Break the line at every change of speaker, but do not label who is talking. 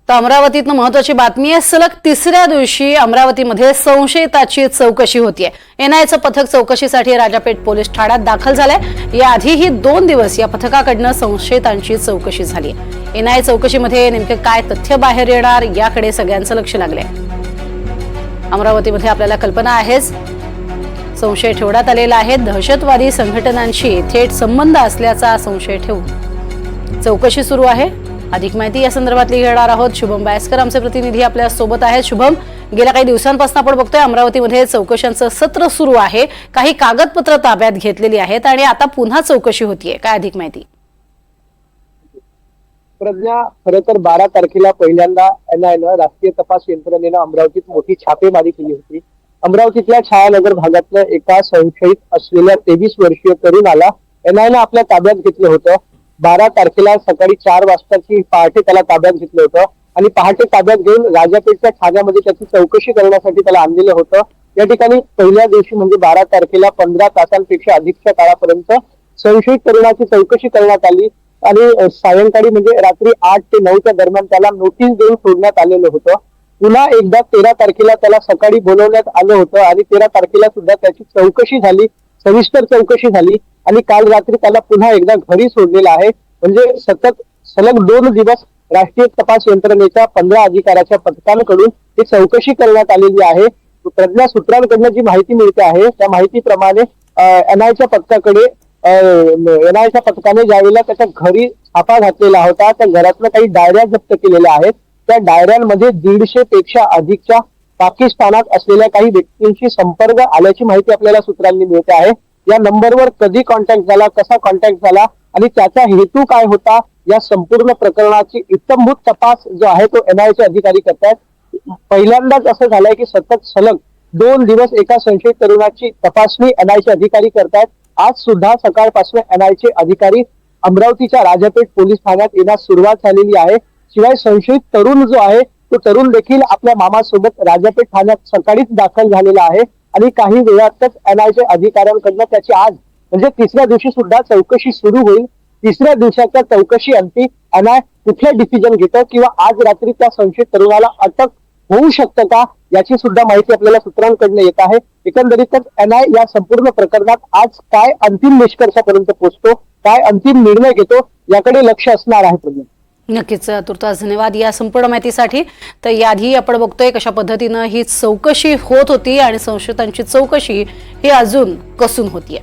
तर अमरावतीतनं महत्त्वाची बातमी आहे। सलग तिसऱ्या दिवशी अमरावतीमध्ये संशयिताची चौकशी होतीये। एनआयचं पथक चौकशीसाठी राजापेठ पोलीस ठाण्यात दाखल झालंय। याआधीही 2 दिवस या पथकाकडनं संशयितांची चौकशी झाली। एनआय चौकशीमध्ये नेमके काय तथ्य बाहेर येणार याकडे सगळ्यांचं लक्ष लागलंय। अमरावतीमध्ये आपल्याला कल्पना आहेच, संशय ठेवण्यात आलेला आहे। दहशतवादी संघटनांशी थेट संबंध असल्याचा संशय ठेवून चौकशी सुरू आहे। अधिक माहिती या संदर्भातली घेणार आहोत। शुभम बायस्कर आमचे प्रतिनिधी आपल्या सोबत आहेत। शुभम, गेल्या काही दिवसांपासून आपण बघतोय अमरावतीमध्ये चौकशांचं सत्र सुरू आहे। काही कागदपत्र ताब्यात घेतलेली आहेत आणि आता पुन्हा चौकशी होतीये, काय अधिक माहिती?
प्रज्ञा, खरं तर 12 तारखेला पहिल्यांदा एनआयनं राष्ट्रीय तपास यंत्रणेनं अमरावतीत मोठी छापेमारी केली होती। अमरावतीतल्या छायानगर भागातलं एका संशयित असलेल्या 23 वर्षीय तरुणाला एनआयनं आपल्या ताब्यात घेतलं होतं। 12 तारखेला सकाळी 4 वाजताची पहाटे त्याला ताब्यात घेतलं होतं आणि पहाटे ताब्यात घेऊन राजापेठच्या ठाण्यामध्ये त्याची चौकशी करण्यासाठी त्याला आणलेलं होतं। या ठिकाणी पहिल्या दिवशी म्हणजे 12 तारखेला 15 तासांपेक्षा अधिकच्या काळापर्यंत संशयित तरुणाची चौकशी करण्यात आली आणि सायंकाळी म्हणजे रात्री 8 ते 9च्या दरम्यान त्याला नोटीस देऊन सोडण्यात आलेलं होतं। पुन्हा एकदा 13 तारखेला त्याला सकाळी बोलवण्यात आलं होतं आणि 13 तारखेला सुद्धा त्याची चौकशी झाली, सविस्तर चौकशी झाली आणि काल रात्री त्याला पुन्हा एकदा घरी सोडलेलं आहे। म्हणजे सतत सलग 2 दिवस राष्ट्रीय तपास यंत्रणेच्या 15 अधिकाऱ्याच्या पथकांकडून ही चौकशी करण्यात आलेली आहे। प्रज्ञा, सूत्रांकडून जी माहिती मिळते आहे त्या माहितीप्रमाणे एनआयच्या पथकाने ज्यावेळेला त्याच्या घरी छापा घातलेला होता त्या घरातल्या काही डायऱ्या जप्त केलेल्या आहेत। त्या डायऱ्यांमध्ये 150 पेक्षा अधिकच्या पाकिस्तानात असलेल्या काही व्यक्तींशी संपर्क आल्याची माहिती आपल्याला सूत्रांनी मिळते आहे। या नंबरवर कधी कॉन्टॅक्ट झाला, कसा कॉन्टॅक्ट झाला आणि त्याचा हेतू काय होता, या संपूर्ण प्रकरणाची इत्थंभूत तपास जो आहे तो एनआयचे अधिकारी करतायत। पहिल्यांदाच असं झालंय की सतत सलग 2 दिवस एका संशयित तरुणाची तपासणी एनआयचे अधिकारी करतायत। आज सुद्धा सकाळपासून एनआयचे अधिकारी अमरावतीच्या राजापेठ पोलीस ठाण्यात येण्यास सुरुवात झालेली आहे। शिवाय संशयित तरुण जो आहे तो तरुण देखील आपल्या मामासोबत राजापेठ ठाण्यात सकाळीच दाखल झालेला आहे आणि काही वेळातच एनआयचे अधिकाऱ्यांकडनं त्याची आज म्हणजे तिसऱ्या दिवशी सुद्धा चौकशी सुरू होईल। तिसऱ्या दिवसाच्या चौकशी अंती एनआय कुठले डिसिजन घेतं किंवा आज रात्री त्या संशयित तरुणाला अटक होऊ शकतं का याची सुद्धा माहिती आपल्याला सूत्रांकडनं येत आहे। एकंदरीतच एनआय या संपूर्ण प्रकरणात आज काय अंतिम निष्कर्षापर्यंत पोहोचतो, काय अंतिम निर्णय घेतो याकडे लक्ष असणार आहे। प्रज्ञा,
नक्कीच तुर्तास धन्यवाद या संपूर्ण माहितीसाठी। तर याआधी आपण बघतोय कशा पद्धतीनं ही चौकशी होत होती आणि संशयितांची चौकशी ही अजून कसून होतीये।